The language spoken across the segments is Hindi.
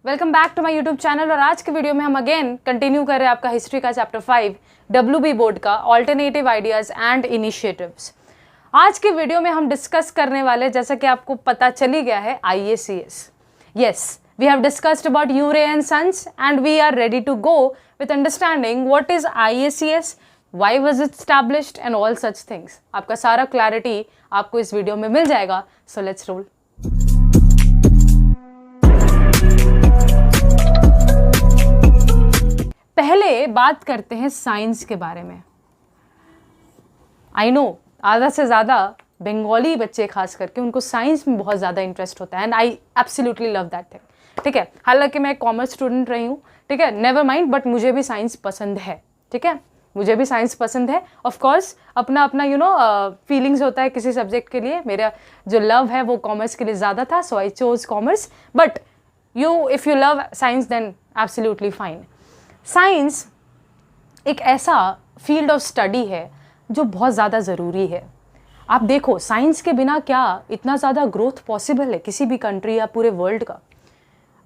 Welcome back to my YouTube channel. और आज के वीडियो में हम अगेन कंटिन्यू कर रहे हैं आपका हिस्ट्री का चैप्टर 5 WB बोर्ड का ऑल्टरनेटिव आइडियाज एंड इनिशिएटिव्स। आज के वीडियो में हम डिस्कस करने वाले, जैसा कि आपको पता चली गया है, IACS। Yes, we have discussed about you're and sons and we are ready to go with understanding what is IACS, why was it established and all such things। आपका सारा क्लैरिटी आपको इस वीडियो में मिल जाएगा। So let's roll. पहले बात करते हैं साइंस के बारे में। आई नो आधा से ज़्यादा बंगाली बच्चे खास करके उनको साइंस में बहुत ज़्यादा इंटरेस्ट होता है and I absolutely love that thing. ठीक है, हालांकि मैं कॉमर्स स्टूडेंट रही हूँ, ठीक है, नेवर माइंड, बट मुझे भी साइंस पसंद है। ठीक है, मुझे भी साइंस पसंद है। ऑफ कोर्स अपना अपना फीलिंग्स होता है किसी सब्जेक्ट के लिए। मेरा जो लव है वो कॉमर्स के लिए ज़्यादा था, so I chose commerce. But if you love science then absolutely fine. Science एक ऐसा फील्ड ऑफ स्टडी है जो बहुत ज़्यादा ज़रूरी है। आप देखो, साइंस के बिना क्या इतना ज़्यादा ग्रोथ पॉसिबल है किसी भी कंट्री या पूरे वर्ल्ड का।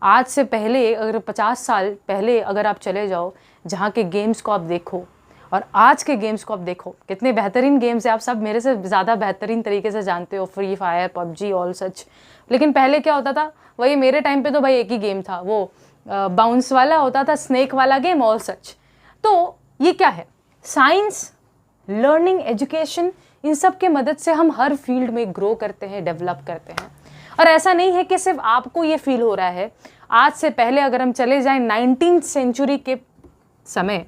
आज से पहले अगर 50 साल पहले अगर आप चले जाओ, जहाँ के गेम्स को आप देखो और आज के गेम्स को आप देखो, कितने बेहतरीन गेम्स हैं। आप सब मेरे से ज़्यादा बेहतरीन तरीके से जानते हो, free fire, PUBG, all such. लेकिन पहले क्या होता था, वही मेरे टाइम पे तो भाई एक ही गेम था, वो बाउंस वाला होता था, स्नेक वाला गेम, ऑल सच। तो ये क्या है, साइंस, लर्निंग, एजुकेशन, इन सब के मदद से हम हर फील्ड में ग्रो करते हैं, डेवलप करते हैं। और ऐसा नहीं है कि सिर्फ आपको ये फील हो रहा है। आज से पहले अगर हम चले जाएं 19th सेंचुरी के समय,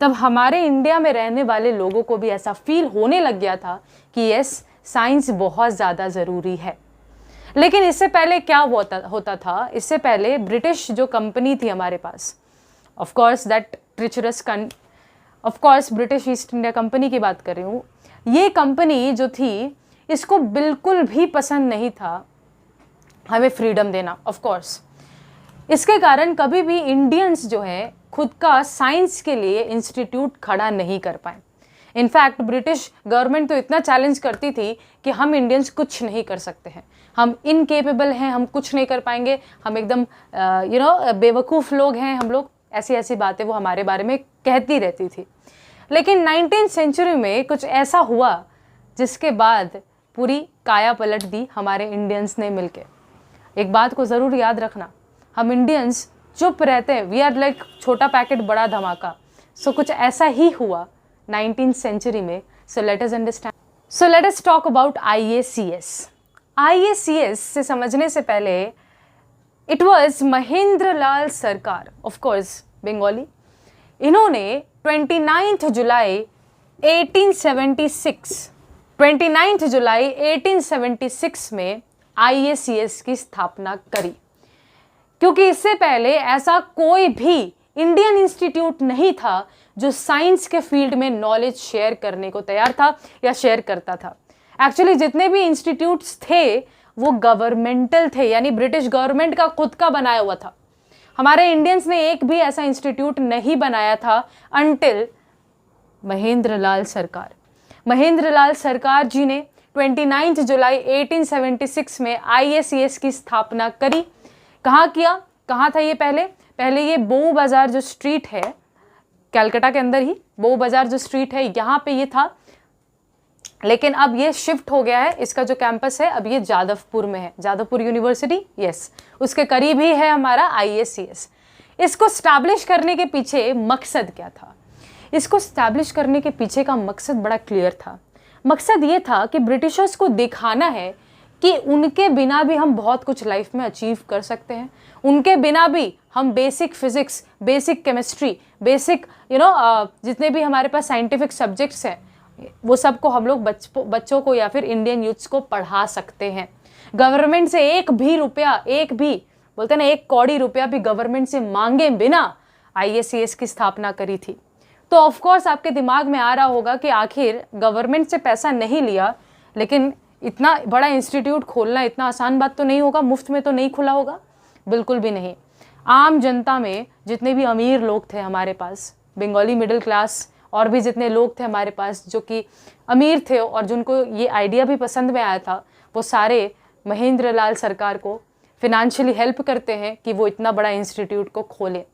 तब हमारे इंडिया में रहने वाले लोगों को भी ऐसा फील होने लग गया था कि यस, साइंस बहुत ज़्यादा ज़रूरी है। लेकिन इससे पहले क्या होता था, इससे पहले ब्रिटिश जो कंपनी थी हमारे पास, of course that treacherous of course British East India company की बात कर रही हूँ। ये कंपनी जो थी, इसको बिल्कुल भी पसंद नहीं था हमें फ्रीडम देना। ऑफ कोर्स इसके कारण कभी भी इंडियंस जो है खुद का साइंस के लिए इंस्टीट्यूट खड़ा नहीं कर पाए। इनफैक्ट ब्रिटिश गवर्नमेंट तो इतना चैलेंज करती थी कि हम इंडियंस कुछ नहीं कर सकते हैं, हम इनकेपेबल हैं, हम कुछ नहीं कर पाएंगे, हम एकदम बेवकूफ़ लोग हैं हम लोग, ऐसी ऐसी बातें वो हमारे बारे में कहती रहती थी। लेकिन 19th सेंचुरी में कुछ ऐसा हुआ जिसके बाद पूरी काया पलट दी हमारे इंडियंस ने मिलके। एक बात को ज़रूर याद रखना, हम इंडियंस चुप रहते हैं, वी आर लाइक छोटा पैकेट बड़ा धमाका। सो कुछ ऐसा ही हुआ 19th सेंचुरी में। सो let us understand, so let us talk about IACS। IACS से समझने से पहले, इट वॉज महेंद्र लाल सरकार, ऑफ कोर्स बंगाली। इन्होंने 29 जुलाई 1876 में IACS की स्थापना करी, क्योंकि इससे पहले ऐसा कोई भी इंडियन इंस्टीट्यूट नहीं था जो साइंस के फील्ड में नॉलेज शेयर करने को तैयार था या शेयर करता था। एक्चुअली जितने भी इंस्टीट्यूट्स थे वो गवर्नमेंटल थे, यानी ब्रिटिश गवर्नमेंट का खुद का बनाया हुआ था। हमारे इंडियंस ने एक भी ऐसा इंस्टीट्यूट नहीं बनाया था अनटिल महेंद्र लाल सरकार जी ने 29 जुलाई 1876 में IACS की स्थापना करी। कहाँ किया, कहाँ था ये पहले ये बो बाज़ार जो स्ट्रीट है कलकत्ता के अंदर ही, बो बाज़ार जो स्ट्रीट है यहाँ पे ये था। लेकिन अब ये शिफ्ट हो गया है, इसका जो कैंपस है अब ये जादवपुर में है, जादवपुर यूनिवर्सिटी, यस, उसके करीब ही है हमारा IACS। इसको स्टैब्लिश करने के पीछे मकसद क्या था? इसको स्टैब्लिश करने के पीछे का मकसद बड़ा क्लियर था। मकसद ये था कि ब्रिटिशर्स को दिखाना है कि उनके बिना भी हम बहुत कुछ लाइफ में अचीव कर सकते हैं, उनके बिना भी हम basic physics, basic chemistry, basic जितने भी हमारे पास साइंटिफिक सब्जेक्ट्स हैं वो सब को हम लोग बच्चों को या फिर इंडियन यूथ्स को पढ़ा सकते हैं। गवर्नमेंट से एक भी रुपया, एक भी बोलते हैं ना, एक कौड़ी रुपया भी गवर्नमेंट से मांगे बिना IACS की स्थापना करी थी। तो ऑफ कोर्स आपके दिमाग में आ रहा होगा कि आखिर गवर्नमेंट से पैसा नहीं लिया, लेकिन इतना बड़ा इंस्टीट्यूट खोलना इतना आसान बात तो नहीं होगा, मुफ्त में तो नहीं खुला होगा, बिल्कुल भी नहीं। आम जनता में जितने भी अमीर लोग थे हमारे पास, बंगाली मिडिल क्लास और भी जितने लोग थे हमारे पास जो कि अमीर थे और जिनको ये आइडिया भी पसंद में आया था, वो सारे महेंद्र लाल सरकार को फिनेंशियली हेल्प करते हैं कि वो इतना बड़ा इंस्टीट्यूट को खोले।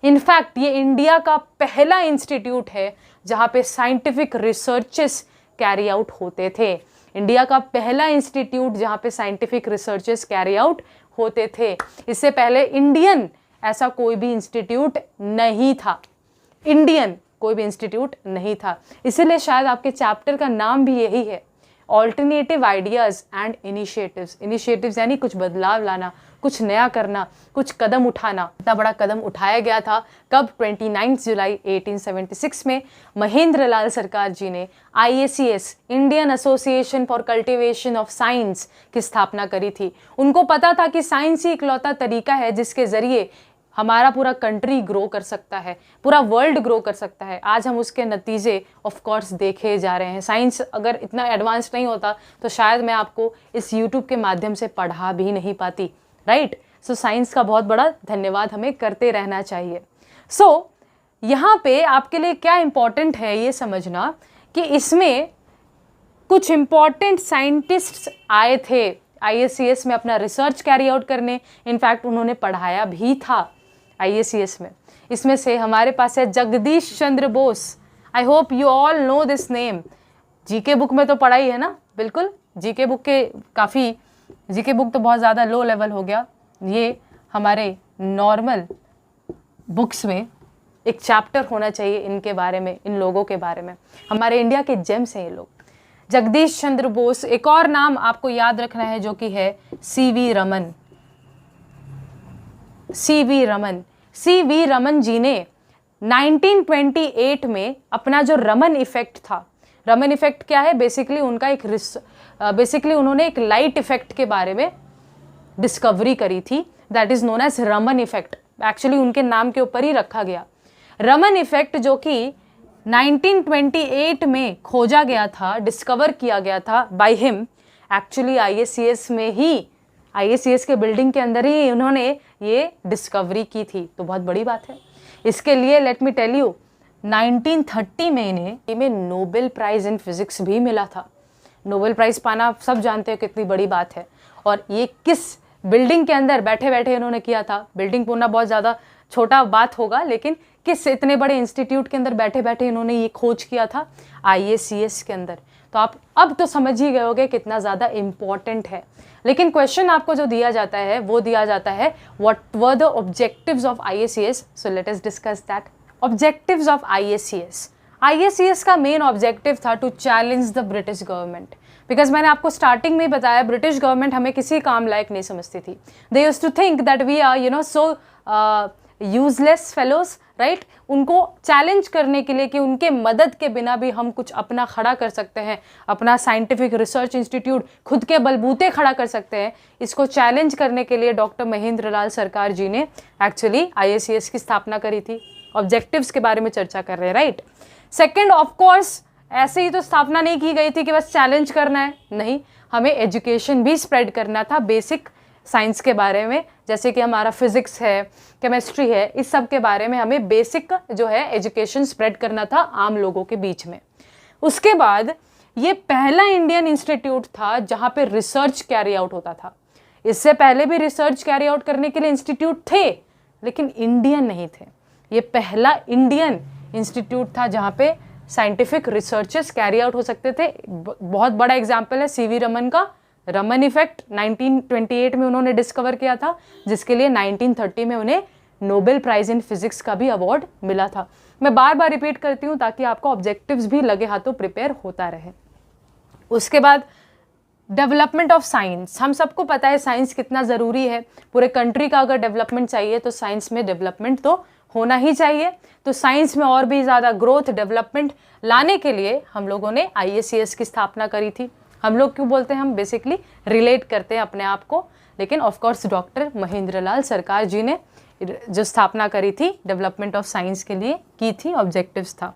इनफैक्ट ये इंडिया का पहला इंस्टीट्यूट है जहाँ पे साइंटिफिक रिसर्चेस कैरी आउट होते थे। इंडिया का पहला इंस्टीट्यूट जहाँ पे साइंटिफिक रिसर्चेस कैरी आउट होते थे। इससे पहले इंडियन ऐसा कोई भी इंस्टीट्यूट नहीं था, इंडियन कोई भी इंस्टीट्यूट नहीं था। इसीलिए शायद आपके चैप्टर का नाम भी यही है, alternative ideas and initiatives. Initiatives यानी कुछ बदलाव लाना, कुछ नया करना, कुछ कदम उठाना। इतना बड़ा कदम उठाया गया था कब? 29 जुलाई 1876 में महेंद्र लाल सरकार जी ने IACS, Indian association for cultivation of science की स्थापना करी थी। उनको पता था कि साइंस ही इकलौता तरीका है जिसके ज़रिए हमारा पूरा कंट्री ग्रो कर सकता है, पूरा वर्ल्ड ग्रो कर सकता है। आज हम उसके नतीजे ऑफ कोर्स देखे जा रहे हैं। साइंस अगर इतना एडवांस नहीं होता तो शायद मैं आपको इस यूट्यूब के माध्यम से पढ़ा भी नहीं पाती, राइट? सो साइंस का बहुत बड़ा धन्यवाद हमें करते रहना चाहिए। सो यहाँ पे आपके लिए क्या इम्पॉर्टेंट है ये समझना कि इसमें कुछ इम्पॉर्टेंट साइंटिस्ट्स आए थे IACS में अपना रिसर्च कैरी आउट करने। इनफैक्ट उन्होंने पढ़ाया भी था IACS में। इसमें से हमारे पास है Jagdish Chandra Bose. I hope you all know this name. GK book में तो पढ़ा ही है ना, बिल्कुल। जीके बुक तो बहुत ज़्यादा लो लेवल हो गया। ये हमारे नॉर्मल बुक्स में एक चैप्टर होना चाहिए इनके बारे में, इन लोगों के बारे में। हमारे इंडिया के जेम्स हैं ये लोग। जगदीश चंद्र बोस। एक और नाम आपको याद रखना है जो कि है CV रमन। CV रमन जी ने 1928 में अपना जो रमन इफेक्ट था, रमन इफेक्ट क्या है? बेसिकली उन्होंने एक लाइट इफेक्ट के बारे में डिस्कवरी करी थी, that is known as Raman effect. Actually उनके नाम के ऊपर ही रखा गया रमन इफेक्ट, जो कि 1928 में खोजा गया था, डिस्कवर किया गया था बाय हिम। एक्चुअली IACS में ही, IACS के बिल्डिंग के अंदर ही उन्होंने ये डिस्कवरी की थी, तो बहुत बड़ी बात है। इसके लिए लेट मी टेल यू 1930 में इन्हें नोबेल प्राइज़ इन फिजिक्स भी मिला था। नोबेल प्राइज़ पाना सब जानते हो कितनी बड़ी बात है। और ये किस बिल्डिंग के अंदर बैठे बैठे इन्होंने किया था? बिल्डिंग बोलना बहुत ज़्यादा छोटा बात होगा, लेकिन किस इतने बड़े इंस्टीट्यूट के अंदर बैठे बैठे इन्होंने ये खोज किया था? IACS के अंदर। तो आप अब तो समझ ही गए होंगे कितना ज़्यादा इम्पॉर्टेंट है। लेकिन क्वेश्चन आपको जो दिया जाता है वो दिया जाता है what were the objectives of IACS। So let us discuss that. Objectives of IACS का मेन ऑब्जेक्टिव था to challenge the British government. Because मैंने आपको स्टार्टिंग में ही बताया, ब्रिटिश गवर्नमेंट हमें किसी काम लायक नहीं समझती थी। They used to think that we are so useless fellows, right? उनको चैलेंज करने के लिए कि उनके मदद के बिना भी हम कुछ अपना खड़ा कर सकते हैं, अपना साइंटिफिक रिसर्च इंस्टीट्यूट खुद के बलबूते खड़ा कर सकते हैं, इसको चैलेंज करने के लिए डॉक्टर महेंद्र लाल सरकार जी ने एक्चुअली IACS की स्थापना करी थी। ऑब्जेक्टिव्स के बारे में चर्चा कर रहे हैं, राइट? सेकेंड, ऑफ कोर्स ऐसे ही तो स्थापना नहीं की गई थी कि बस चैलेंज करना है, नहीं, हमें एजुकेशन भी स्प्रेड करना था बेसिक साइंस के बारे में, जैसे कि हमारा फिजिक्स है, केमिस्ट्री है, इस सब के बारे में हमें बेसिक जो है एजुकेशन स्प्रेड करना था आम लोगों के बीच में। उसके बाद ये पहला इंडियन इंस्टीट्यूट था जहाँ पे रिसर्च कैरी आउट होता था। इससे पहले भी रिसर्च कैरी आउट करने के लिए इंस्टीट्यूट थे, लेकिन इंडियन नहीं थे। ये पहला इंडियन इंस्टीट्यूट था जहाँ पे साइंटिफिक रिसर्चेस कैरी आउट हो सकते थे। बहुत बड़ा एग्जाम्पल है CV रमन का। रमन इफेक्ट 1928 में उन्होंने डिस्कवर किया था, जिसके लिए 1930 में उन्हें नोबेल प्राइज़ इन फिजिक्स का भी अवार्ड मिला था। मैं बार बार रिपीट करती हूँ ताकि आपको ऑब्जेक्टिव्स भी लगे हाथों प्रिपेयर होता रहे। उसके बाद डेवलपमेंट ऑफ साइंस। हम सबको पता है साइंस कितना ज़रूरी है। पूरे कंट्री का अगर डेवलपमेंट चाहिए तो साइंस में डेवलपमेंट तो होना ही चाहिए। तो साइंस में और भी ज़्यादा ग्रोथ, डेवलपमेंट लाने के लिए हम लोगों ने IACS की स्थापना करी थी। हम लोग क्यों बोलते हैं? हम बेसिकली रिलेट करते हैं अपने आप को, लेकिन ऑफ कोर्स डॉक्टर महेंद्र लाल सरकार जी ने जो स्थापना करी थी डेवलपमेंट ऑफ साइंस के लिए की थी, ऑब्जेक्टिव्स था।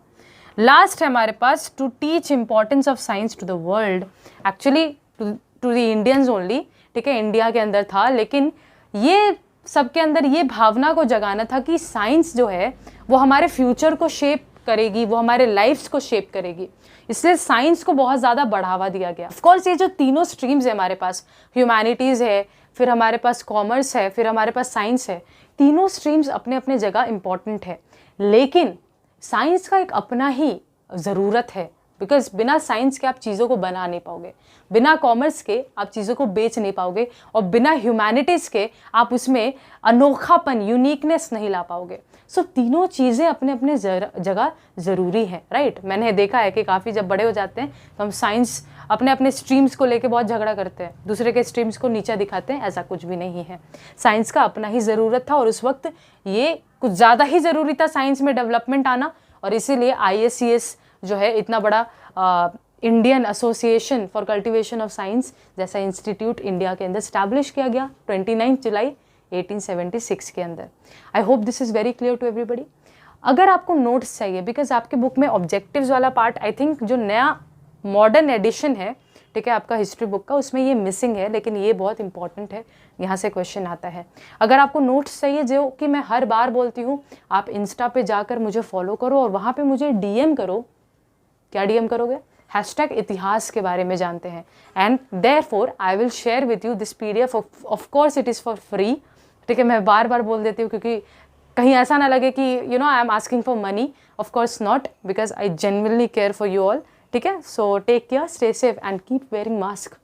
लास्ट है हमारे पास to teach importance of science to the world, actually to the Indians only, ठीक है, इंडिया के अंदर था, लेकिन ये सबके अंदर ये भावना को जगाना था कि साइंस जो है वो हमारे फ्यूचर को शेप करेगी, वो हमारे लाइफ्स को शेप करेगी। इसलिए साइंस को बहुत ज़्यादा बढ़ावा दिया गया। ऑफकोर्स ये जो तीनों स्ट्रीम्स है हमारे पास, ह्यूमैनिटीज़ है, फिर हमारे पास कॉमर्स है, फिर हमारे पास साइंस है। तीनों स्ट्रीम्स अपने अपने जगह इम्पॉर्टेंट है, लेकिन साइंस का एक अपना ही ज़रूरत है, बिकॉज बिना साइंस के आप चीज़ों को बना नहीं पाओगे, बिना कॉमर्स के आप चीज़ों को बेच नहीं पाओगे, और बिना ह्यूमैनिटीज़ के आप उसमें अनोखापन, यूनिकनेस नहीं ला पाओगे। सो तीनों चीज़ें अपने अपने जगह ज़रूरी है, राइट। मैंने देखा है कि काफ़ी जब बड़े हो जाते हैं तो हम साइंस अपने अपने स्ट्रीम्स को लेके बहुत झगड़ा करते हैं, दूसरे के स्ट्रीम्स को नीचा दिखाते हैं। ऐसा कुछ भी नहीं है, साइंस का अपना ही ज़रूरत था, और उस वक्त ये कुछ ज़्यादा ही ज़रूरी था साइंस में डेवलपमेंट आना, और इसीलिए ISCS जो है इतना बड़ा Indian association for cultivation of science जैसा इंस्टीट्यूट इंडिया के अंदर स्टैब्लिश किया गया 29 जुलाई 1876 के अंदर। I hope this is very clear to everybody. अगर आपको नोट्स चाहिए, बिकॉज आपके बुक में ऑब्जेक्टिव्स वाला पार्ट आई थिंक जो नया मॉडर्न एडिशन है, ठीक है, आपका हिस्ट्री बुक का, उसमें ये मिसिंग है, लेकिन ये बहुत इंपॉर्टेंट है, यहाँ से क्वेश्चन आता है। अगर आपको नोट्स चाहिए, जो कि मैं हर बार बोलती हूँ, आप इंस्टा पे जाकर मुझे फॉलो करो और वहाँ पे मुझे DM करो। क्या DM करोगे? हैशटैग इतिहास के बारे में जानते हैं, and therefore I will share with you this PDF। Of course it is for free, ठीक है, मैं बार बार बोल देती हूँ क्योंकि कहीं ऐसा ना लगे कि I am asking for money. Of course not, because I genuinely care for you all, ठीक है। So take care, stay safe and keep wearing mask.